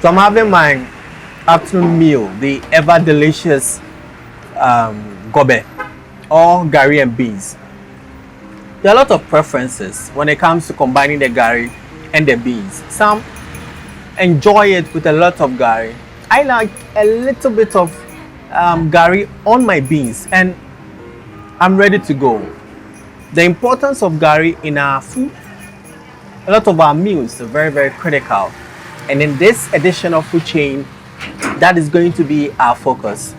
So I'm having my afternoon meal, the ever delicious gobe or gari and beans. There are a lot of preferences when it comes to combining the gari and the beans. Some enjoy it with a lot of gari. I like a little bit of gari on my beans, and I'm ready to go. The importance of gari in our food, a lot of our meals, are very, very critical. And in this edition of Food Chain, that is going to be our focus.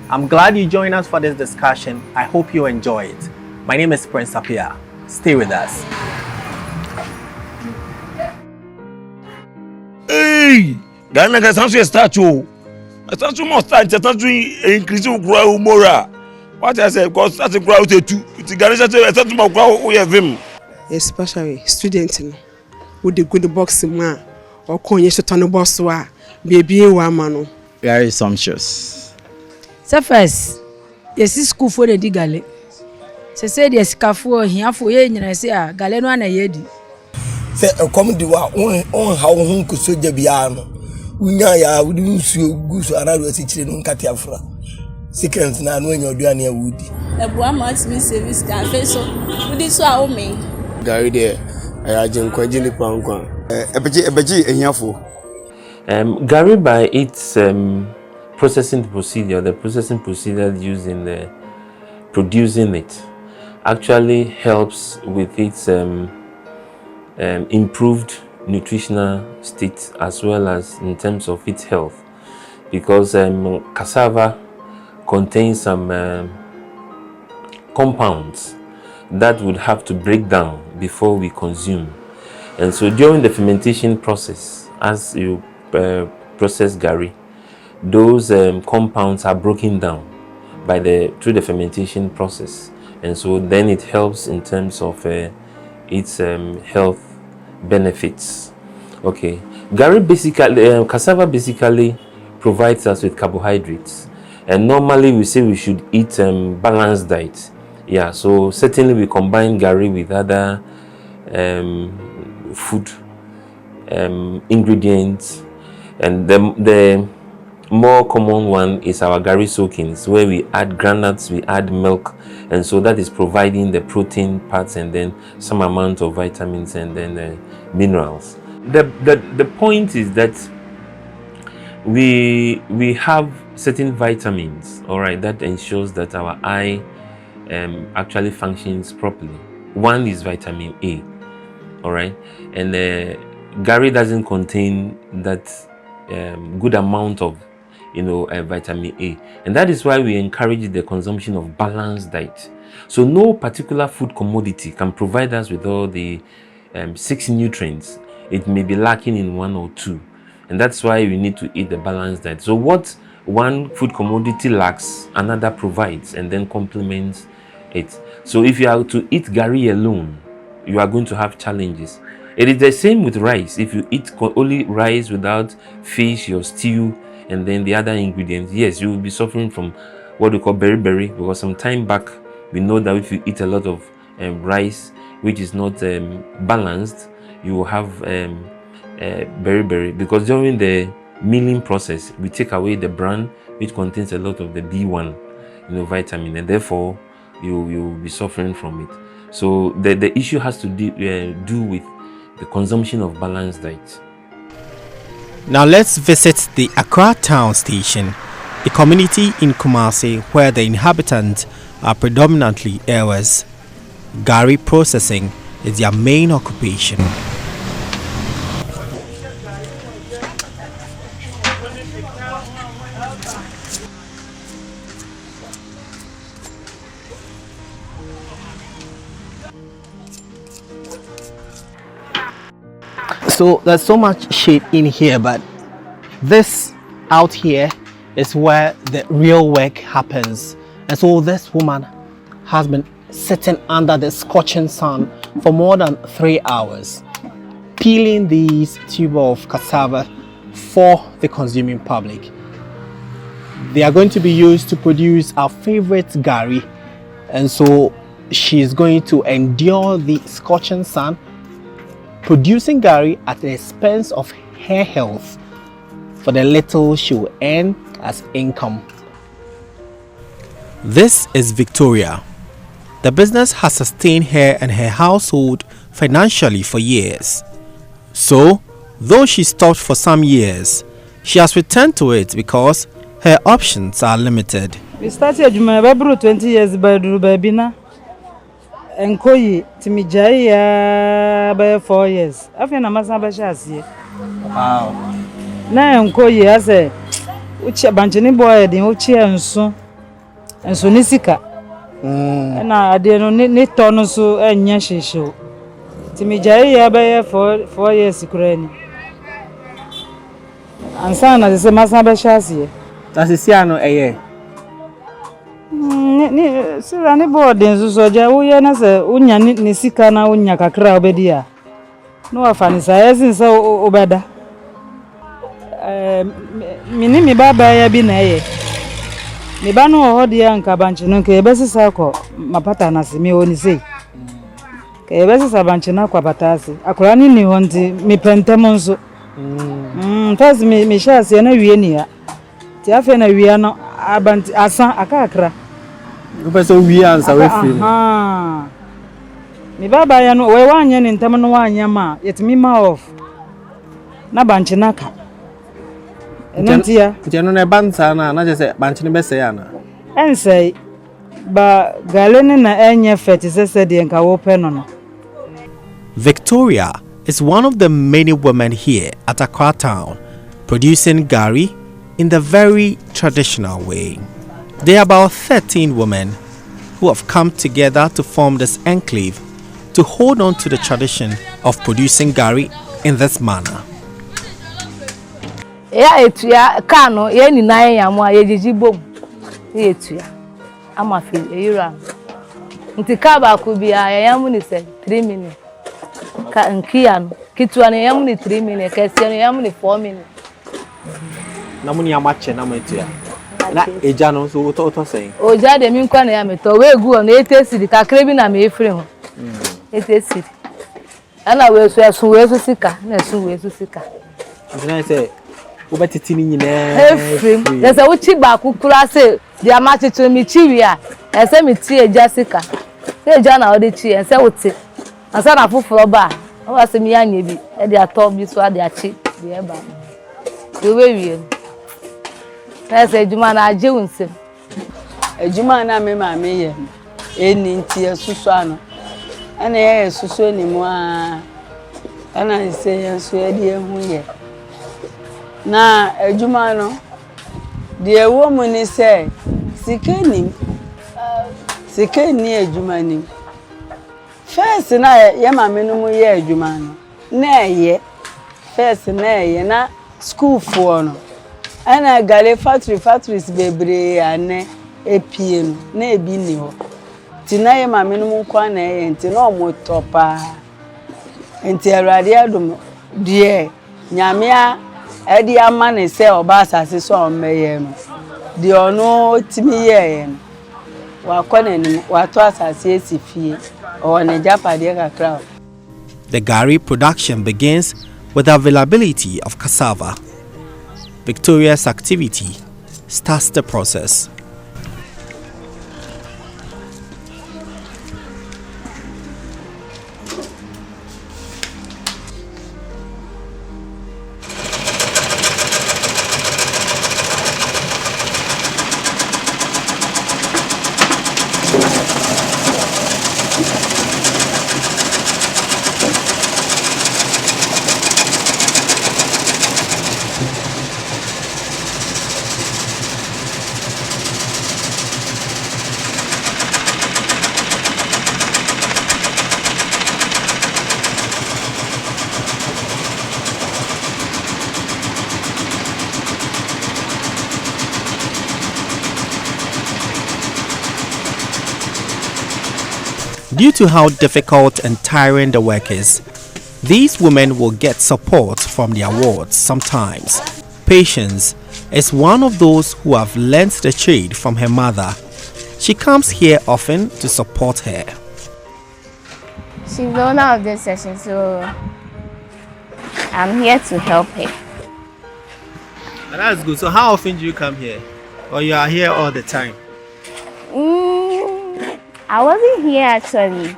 I'm glad you joined us for this discussion. I hope you enjoy it. My name is Prince Apia. Stay with us. Hey, Ghana can sound a statue. A statue must stand. A statue increase grow more. What I say, because that's a crowd too. It's a Ghana statue more crowd we have him. Especially students with the good box man or coin to turn boss wa baby wa mano. Very sumptuous. So first, yes, school for the digale. Se said yes, Cafu here for ye, and I say, Galeno and a yedi. Say a comedy on how home could so jabiano. Unya would use you goose another teaching on Katiafra. Seconds now when you're doing your wood. A boy must be service cafe, so would this our me? Gary there, I didn't quite jelly pound. A beji and yafo. Gari by its processing procedure, the processing procedure used in the producing it, actually helps with its improved nutritional state as well as in terms of its health, because cassava contains some compounds that would have to break down before we consume, and so during the fermentation process, as you process gari, those compounds are broken down through the fermentation process, and so then it helps in terms of its health benefits. Okay, gari basically, cassava basically provides us with carbohydrates, and normally we say we should eat balanced diet. Yeah, so certainly we combine gari with other food ingredients, and the more common one is our gari soakings, where we add granules, we add milk, and so that is providing the protein parts and then some amount of vitamins and then minerals. The point is that we have certain vitamins, all right, that ensures that our eye actually functions properly. One is vitamin A, all right, and gari doesn't contain that good amount of vitamin A, and that is why we encourage the consumption of balanced diet. So no particular food commodity can provide us with all the 6 nutrients. It may be lacking in 1 or 2, and that's why we need to eat the balanced diet. So what one food commodity lacks, another provides and then complements it. So if you are to eat gari alone, you are going to have challenges. It is the same with rice. If you eat only rice without fish or stew and then the other ingredients, yes, you will be suffering from what we call beriberi, because some time back we know that if you eat a lot of rice which is not balanced, you will have beriberi, because during the milling process we take away the bran which contains a lot of the B1 vitamin, and therefore you will be suffering from it. So the issue has to do with the consumption of balanced diet. Now let's visit the Accra Town Station, a community in Kumasi where the inhabitants are predominantly Ewes. Gari processing is their main occupation. So there's so much shade in here, but this out here is where the real work happens. And so this woman has been sitting under the scorching sun for more than 3 hours, peeling these tubes of cassava for the consuming public. They are going to be used to produce our favorite gari, and so she's going to endure the scorching sun, producing gari at the expense of her health, for the little she will earn as income. This is Victoria. The business has sustained her and her household financially for years. So, though she stopped for some years, she has returned to it because her options are limited. We started about 20 years by Rubabina and Koyi Timijaya by 4 years. I think I'm a Sabashasi. Wow. Now I'm Koyi as a which a banchini boy, the Uchi and so Nisika. And I didn't need Tonosu and Yashi show. Timijaya by 4 years, Ukraine. And son as a Masabashasi. That's a Siano a Sira ni boarding so ja wo ye na se unya ni sika na unya kakra obedi a no afani sa yesin se obeda mini mi baba ya bi na ye mi ba no ho de anka banchi no ke besisa ko mapata na se mi oni sei ke besisa banchi na kwa patasi akora ni ho nti mi pentem nso first mi sha se na wie ni ya ti afa na wie no abanti asan akakra Professor we answer we feel. Mi baba ya no we wanya ni ntam no wanya ma yetimi ma off na banchi naka enantia Tiano na bansa na je say banchi ni bese ya na ensei ba galene na enye feti sese de nka wo pe no. Victoria is one of the many women here at Accra town producing gari in the very traditional way. There are about 13 women who have come together to form this enclave to hold on to the tradition of producing gari in this manner. Ya etua kano ye ni na ya mo ayejiji bom. Ye etua. Ama fi eyura. Nti ka ba ku bia ya mu ni se 3 minutes. Ka nkia no kitua ne ya mu ni 3 minutes, ka sia ne ya mu ni 4 minutes. Na mu ni amache na etua. Na eja no so to say. Oja de mi nkwa na ya meto we gu na etesiri ka krebi na me efre ho. Etesiri. Ana we so sika, na so we so sika. Ntina say ubetiti ni nyina efrim. There say uchi ba kukura say dia amache to mi chiwi a. E say mi ti eja sika. Say eja na odi chi, e say uti. Asa na fufuro ba. O wa say mi anya bi. E dia to bi so ade achi. Bi e ba. Do we wie. Ese ejuma na aje unsem. Ejuma na me ma me ye. Eni nti esusu ano. Ana ye esusu ni mu a. Ana se yesu e de ehu ye. Na ejuma no de ewo mu ni se sikeni ejuma ni. First na ye ma me no mu ye ejuma no. Na ye first na ye na school for no. Ana gale factories bebre ane epie no na ebi ni ho tina ye ma menu mu kwa na ye nti na omo topa nti awrade adum de nyame a edi ama ne se oba asase so omeye no de ono timi ye no wa kwana ni wa to asase esifie o ne japade kakra. The gari production begins with the availability of cassava. Victoria's activity starts the process. Due to how difficult and tiring the work is, these women will get support from their wards sometimes. Patience is one of those who have learnt the trade from her mother. She comes here often to support her. She's the owner of this session, so I'm here to help her. That's good. So how often do you come here? Or you are here all the time? I wasn't here actually.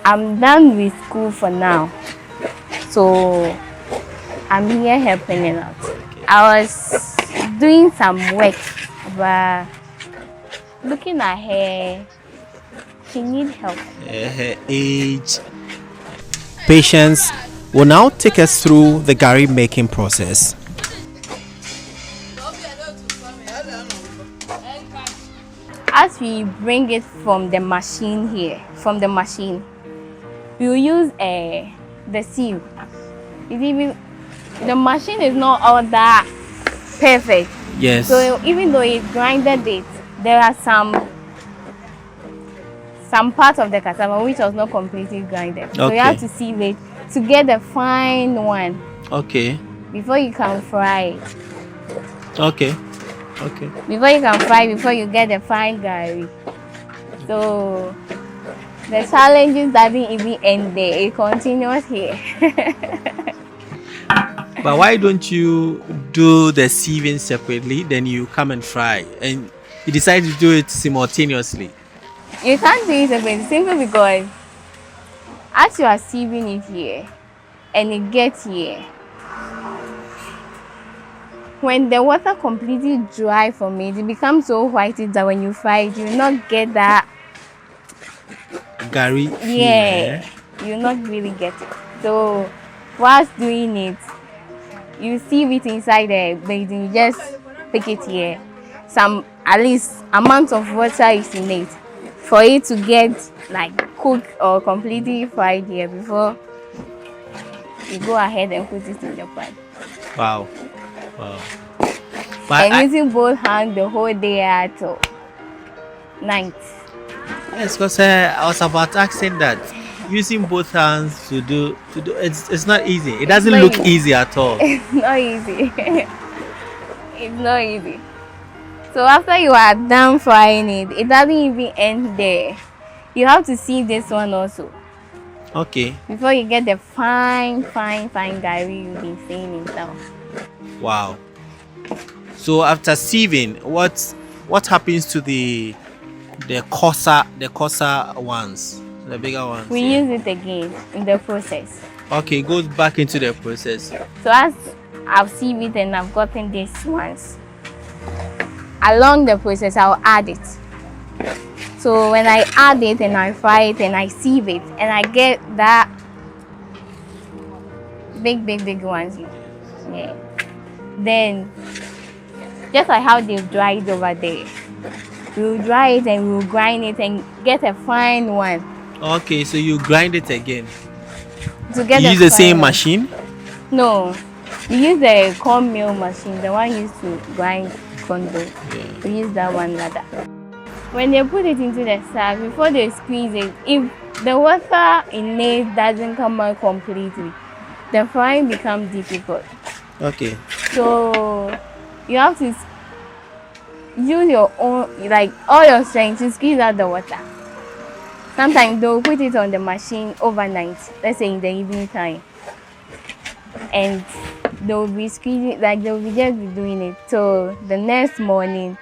I'm done with school for now. So I'm here helping it out. I was doing some work, but looking at her, she needs help. Her age. Patience will now take us through the Gari making process. As we bring it from the machine here, we will use the sieve. The machine is not all that perfect. Yes. So even though it grinded it, there are some part of the cassava which was not completely grinded. So you have to sieve it to get the fine one. Okay. Before you can fry it. Okay. Before you get the fine Gari. So the challenges doesn't even end there. It continues here. But why don't you do the sieving separately, then you come and fry? And you decide to do it simultaneously? You can't do it separately simply because as you are sieving it here and it gets here, when the water completely dry from it, it becomes so white that when you fry it, you will not get that Gari. Yeah, you will not really get it. So whilst doing it, you sieve it inside the basin, you just pick it here. Some at least amount of water is in it for it to get like cooked or completely fried here before you go ahead and put it in the pan. Wow. And using both hands the whole day at night. Yes, because I was about asking that using both hands to do it's not easy. It doesn't look easy at all. It's not easy. It's not easy. So after you are done frying it, it doesn't even end there. You have to sieve this one also. Okay. Before you get the fine Gari you've been seeing in town. Wow. So after sieving, what happens to the coarser ones, the bigger ones? We use it again in the process. Okay, it goes back into the process. So as I've sieved it and I've gotten these ones, along the process I'll add it. So when I add it and I fry it and I sieve it and I get that big ones, yeah. Then just like how they've dried over there, we'll dry it and we'll grind it and get a fine one. Okay, so you grind it again. To get you use the same machine? No, we use the corn mill machine, the one used to grind corn dough. Yeah. We use that one rather. When they put it into the sack, before they squeeze it, if the water in it doesn't come out completely, the frying becomes difficult. Okay. So you have to use your own, like all your strength to squeeze out the water. Sometimes they'll put it on the machine overnight, let's say in the evening time. And they'll be squeezing, like they'll be just be doing it. So the next morning,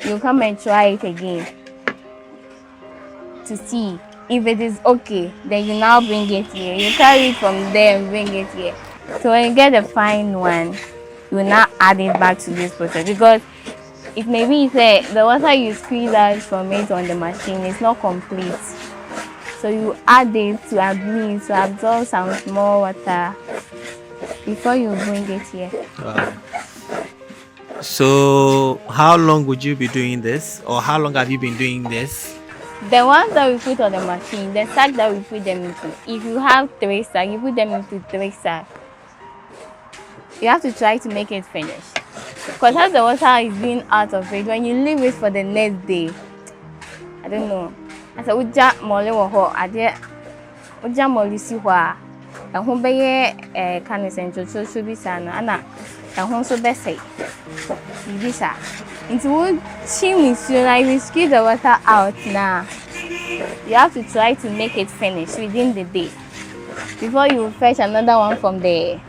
you come and try it again to see if it is okay. Then you now bring it here. You carry it from there and bring it here. So when you get a fine one, you will now add it back to this process because it may be the water you squeeze out from it on the machine is not complete. So you add it to absorb some small water before you bring it here. Wow. So how long would you be doing this, or how long have you been doing this? The ones that we put on the machine, the sack that we put them into, if you have 3 sacks, you put them into 3 sacks. You have to try to make it finish. Because as the water is being out of it, when you leave it for the next day, I don't know. I said, Uja Molly or ho, I did Uja Molly see why. And who be a canis and should be sana, Anna, and whom so best say. Bisa. Into wood, chimney soon I will squeeze the water out now. You have to try to make it finish within the day before you fetch another one from the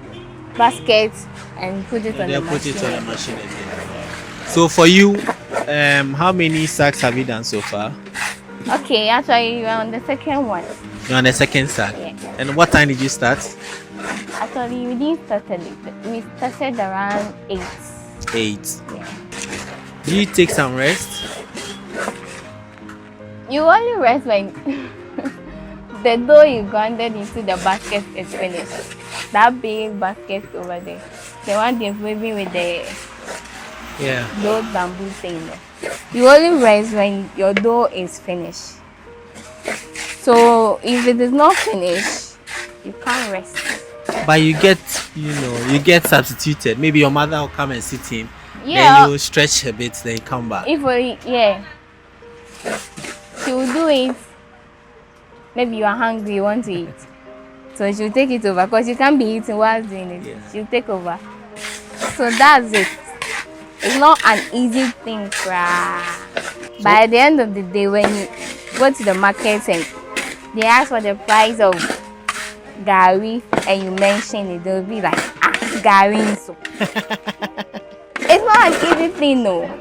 basket and put it on the Put machine. it on the machine again. So for you, how many sacks have you done so far? Okay, actually, you're on the second one. You're on the second sack. Yeah. And what time did you start? Actually, we didn't start it. We started around 8. 8. Yeah. Do you take some rest? You only rest when the dough you grounded into the basket is finished. That big basket over there. The one they're moving with the those bamboo thing. You only rest when your dough is finished. So if it is not finished, you can't rest. But you get substituted. Maybe your mother will come and sit in. Yeah. Then you stretch a bit, then you come back. If she will do it. Maybe you are hungry, you want to eat. So she'll take it over because you can't be eating while doing it. Yeah. She'll take over. So that's it. It's not an easy thing. By the end of the day, when you go to the market and they ask for the price of Gari and you mention it, they'll be like, Gari. So. It's not an easy thing, no.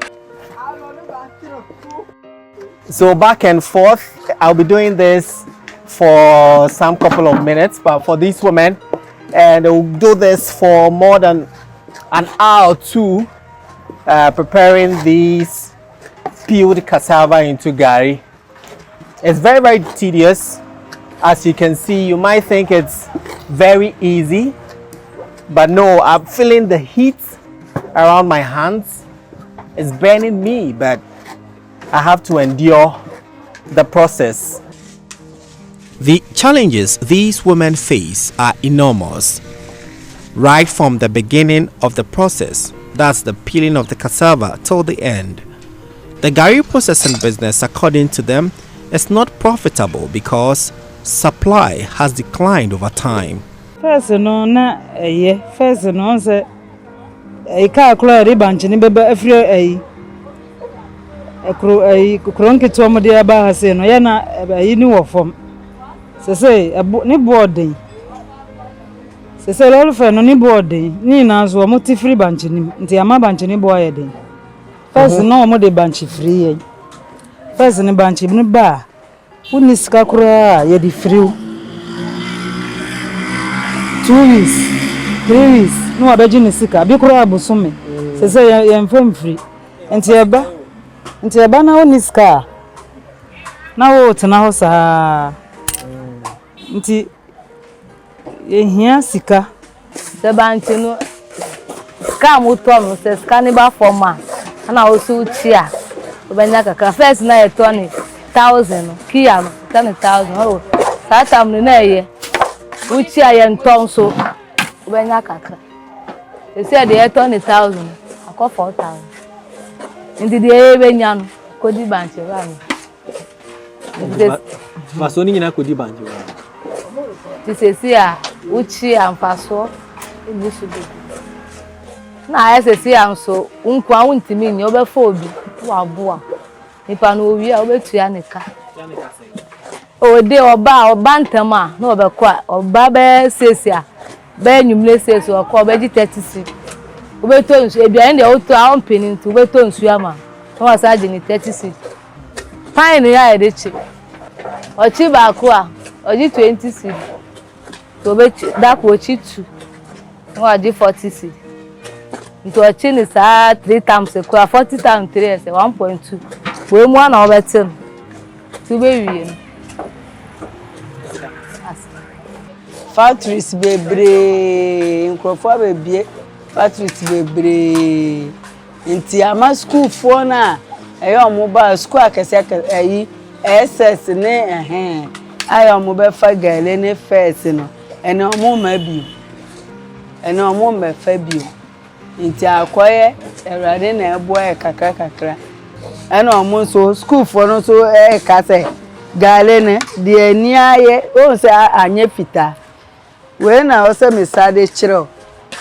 So back and forth, I'll be doing this for some couple of minutes, but for these women, and they'll do this for more than an hour or two, preparing these peeled cassava into Gari. It's very, very tedious. As you can see, you might think it's very easy, but no, I'm feeling the heat around my hands. It's burning me, but I have to endure the process. The challenges these women face are enormous. Right from the beginning of the process, that's the peeling of the cassava, till the end. The Gari processing business, according to them, is not profitable because supply has declined over time. First, no, first, no, say, a car clear bunch in every a cronky tom de aba say no yana a new form. Say a boarding. Say all for no boarding. Nina so multi free bunch in the ama bunch in boy. First, no more de bunch free. First, in a bunch in bar. Who is Kakura, ye the free 2 weeks, 3 weeks. No, I bet you Sika, Bikura Busumi. Say, I am firm free. And Tiaba. Nti eba na woni ska na wo tena ho saa nti ehia sika se banti no ska mo to no se ska ni ba forma na wo su chi a obenya kaka first na e to ni 1000 kia no 10,000 o sa tam ni na ye uchi a ye nton so obenya kaka e se de e to ni 1000 akọ 4,000 Ndi di ebe nyano kodi banche wa. Masoni nyina kodi banche wa. Tisesi a uchi amfaso ebusu be. Na esesi amso nkwa wuntimi nyi obefa obi wa boa. Nipa no owi a obetua nika. Ode oba ntam a na obekwa oba be sesi a be nyumle sesi okọ obeji 30. Ubeto nsu ebia ndi oto a ompeni ntu ubeto nsu ama no wasaje ni 30 fine ya edechi ochi ba ku a oji 20 to be dapo ochi 2 no waji 40 ntu ochi ni sa 3 times ku a 40 times 3 se 1.2 we mu na obetem tu be wiye factories bebre nkrofo bebie factories bebre nti ama school for na eyo mo ba school akese ayi SS ne ayo mo be fa gale ne first no ene mo ma bi ene mo ma fa bi nti akoye erade na ebo e kakra ene mo so school for no so ka se gale ne de ani aye o se anye fita we na o se misade chiro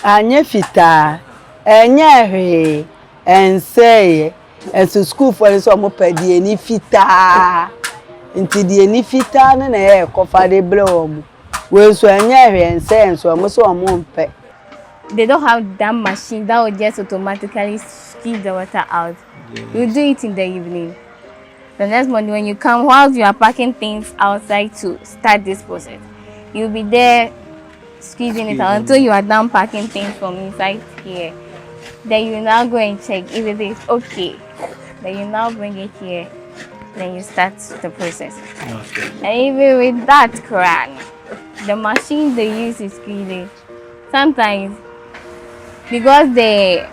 anye fita enye hwe ense enso school for so mo padi eni fita nti di eni fita na e ko fa de ble o mo we so enye hwe ense enso mo so mo mpe they don't have that machine that will just automatically squeeze the water out. Yes. You do it in the evening. The next morning when you come, whilst you are packing things outside to start this process, you'll be there squeezing it out until you are done packing things from inside here. Then you now go and check if it is okay. Then you now bring it here. Then you start the process. Okay. And even with that cran, the machine they use is squeezing. Sometimes because the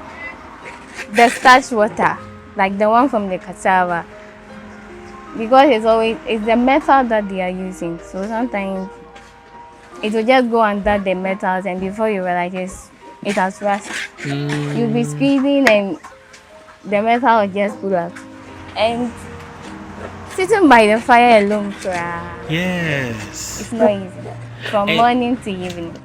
starch water, like the one from the cassava, because it's the metal that they are using. So sometimes it will just go under the metals, and before you realize it has rust. You'll be squeezing and the metal will just pull out. And sitting by the fire alone, Yes. it's not easy. From morning to evening.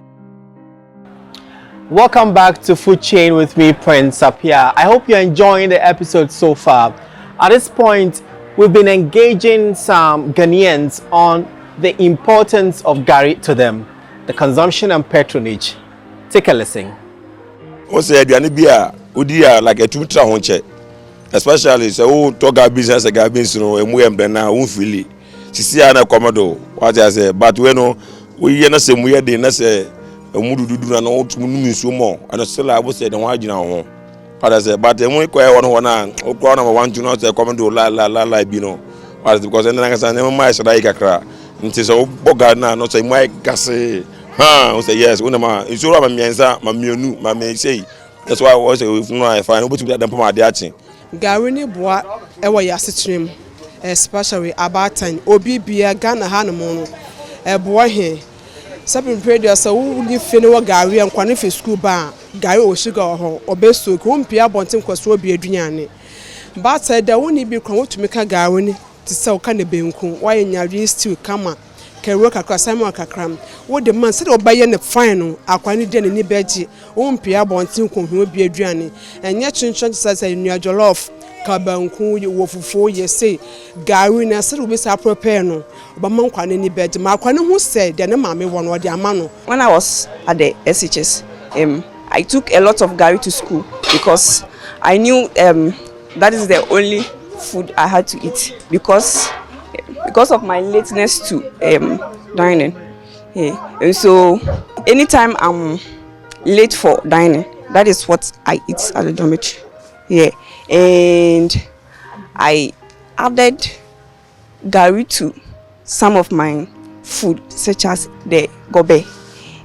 Welcome back to Food Chain with me, Prince Apia. I hope you're enjoying the episode so far. At this point, we've been engaging some Ghanaians on the importance of Gari to them, the consumption and patronage. Take a listen. What's the idea? Udia like a tutor honche, especially so toga business a gabins no and we am now unfili. Sisiana Commodore, what I say, but we are not some weird dinners a mudu do an old sumo, and still I would say the one you know. But I said, but the only quite one or crown of one to not a Commodore la bino. Because then I never mind Sadaika. It is all Bogana, not say my gassy. Say yes, Unama, it's all about Mianza, Mamionu, Mamma say. That's why I was if no, I find what to get them from my dating. Gari ni boa ewa yasitrim, especially about time. Obi biya Ghana hanamono. Boa he. Sabin radio sa wuli fini wa Gari and kwani fi school ba. Gari o sugar ho obeso ko mpia bontin kwaso obi adunyane. But da woni bi kwa wotu meka Gari ni ti sa o ka ne benku. Wa nyari stew kama. Keru kakra Simon kakram wo de man se de obaye ne fine no akwani de ne beji wo mpia bontin ko hu obi aduane enye chinchon sasa nua jollof kabanku wo fufu ye say Gari na se de obi sa prepare no oba man kwane ni beji ma kwane hu se de ne mame wo no de ama no. When I was at the SHS, I took a lot of Gari to school because I knew that is the only food I had to eat because of my lateness to dining. Yeah. And so anytime I'm late for dining, that is what I eat at the dormitory. Yeah. And I added Gari to some of my food, such as the gobe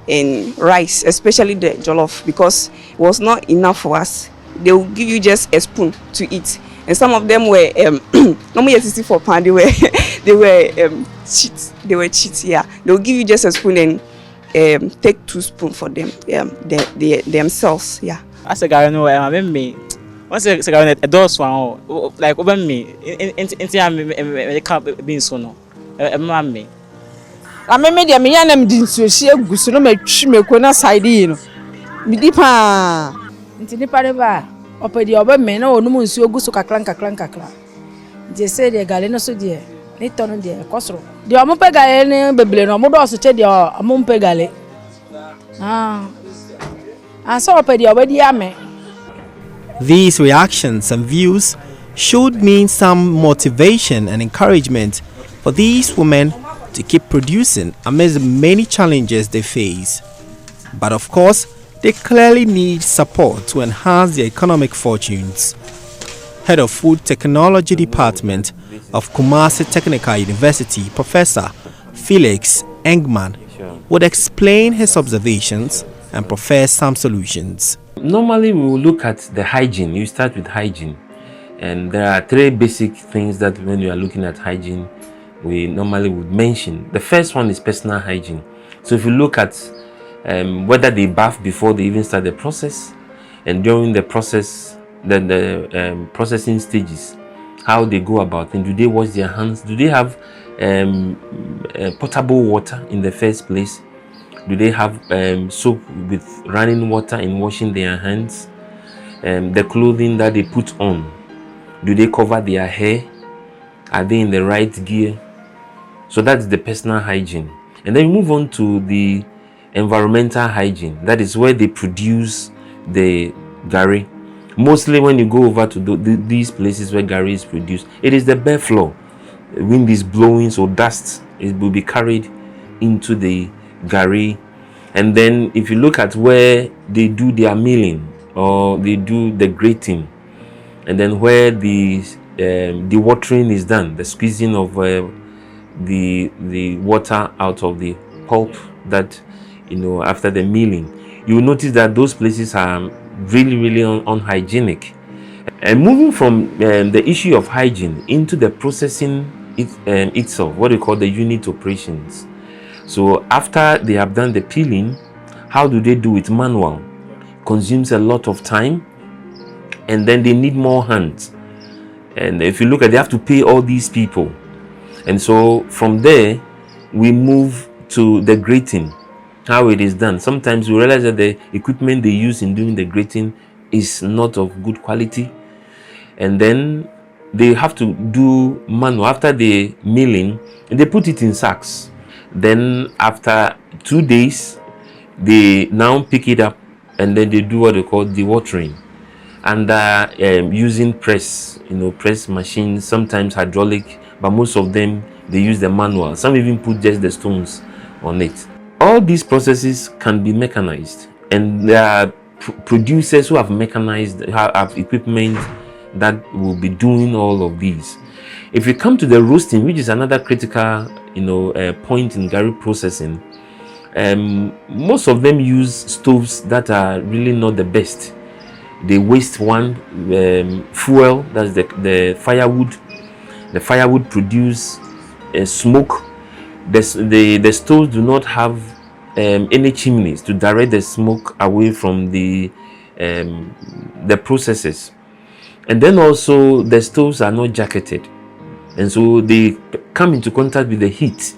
and rice, especially the jollof, because it was not enough for us. They will give you just a spoon to eat. And some of them were normally for pound. They were cheats. They were cheats. Yeah, they will give you just a spoon and take 2 spoons for them. Themselves. Yeah. As a guy, no, I mean, once a guy a dose one like over me. In can't be so no. Mammy. I mean, me me and didn't so she gusto me kona side no. Me dipa. Ntini pareba. Opedi oba me na onu nsuo gusto kakran. Je say de gale no so de. Ni tono de kosoro. De omo pe gale ne beble no mo do so che de omo pe gale. So opedi oba di ame. These reactions and views should mean some motivation and encouragement for these women to keep producing amidst the many challenges they face. But of course, they clearly need support to enhance their economic fortunes. Head of Food Technology Department of Kumasi Technical University, Professor Felix Engman, would explain his observations and profess some solutions. Normally, we will look at the hygiene. You start with hygiene. And there are 3 basic things that when you are looking at hygiene, we normally would mention. The first one is personal hygiene. So if you look at whether they bath before they even start the process, and during the process, then the processing stages, how they go about it. Do they wash their hands? Do they have potable water in the first place? Do they have soap with running water in washing their hands? The clothing that they put on, do they cover their hair? Are they in the right gear? So that's the personal hygiene. And then we move on to the environmental hygiene. That is where they produce the Gari. Mostly when you go over to these places where Gari is produced, it is the bare floor. Wind is blowing, so dust will be carried into the Gari. And then if you look at where they do their milling or they do the grating, and then where the watering is done, the squeezing of the water out of the pulp, that after the milling, you will notice that those places are really unhygienic. And moving from the issue of hygiene into the processing itself, what we call the unit operations. So after they have done the peeling, how do they do it? Manual. Consumes a lot of time, and then they need more hands. And if you look at, they have to pay all these people. And so from there, we move to the grating, how it is done. Sometimes we realize that the equipment they use in doing the grating is not of good quality. And then they have to do manual. After the milling, they put it in sacks. Then after 2 days, they now pick it up, and then they do what they call dewatering. And using press machines, sometimes hydraulic, but most of them, they use the manual. Some even put just the stones on it. All these processes can be mechanized, and there are producers who have mechanized, have equipment that will be doing all of these. If you come to the roasting, which is another critical point in Gari processing, most of them use stoves that are really not the best. They waste fuel, that's the firewood. The firewood produce smoke. The stoves do not have any chimneys to direct the smoke away from the processes. And then also the stoves are not jacketed, and so they come into contact with the heat.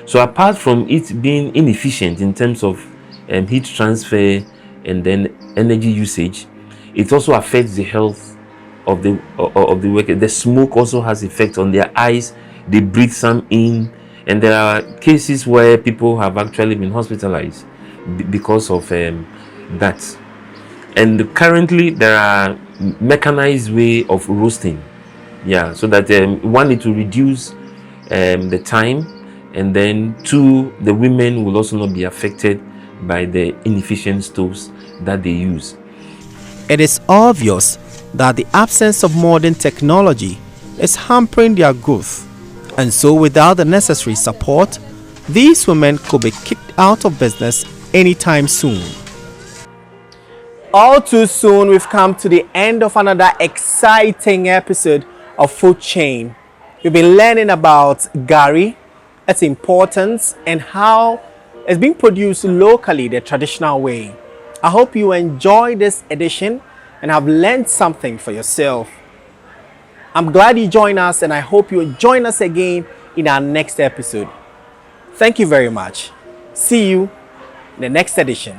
So apart from it being inefficient in terms of heat transfer and then energy usage, it also affects the health of the worker. The smoke also has effect on their eyes. They breathe some in, and there are cases where people have actually been hospitalized because of that. And currently there are mechanized way of roasting, so that one, it will reduce the time, and then two, the women will also not be affected by the inefficient stoves that they use. It is obvious that the absence of modern technology is hampering their growth, and so without the necessary support, these women could be kicked out of business anytime soon. All too soon, we've come to the end of another exciting episode of Food Chain. We've been learning about Gari, its importance, and how it's being produced locally the traditional way. I hope you enjoyed this edition and have learned something for yourself. I'm glad you joined us, and I hope you'll join us again in our next episode. Thank you very much. See you in the next edition.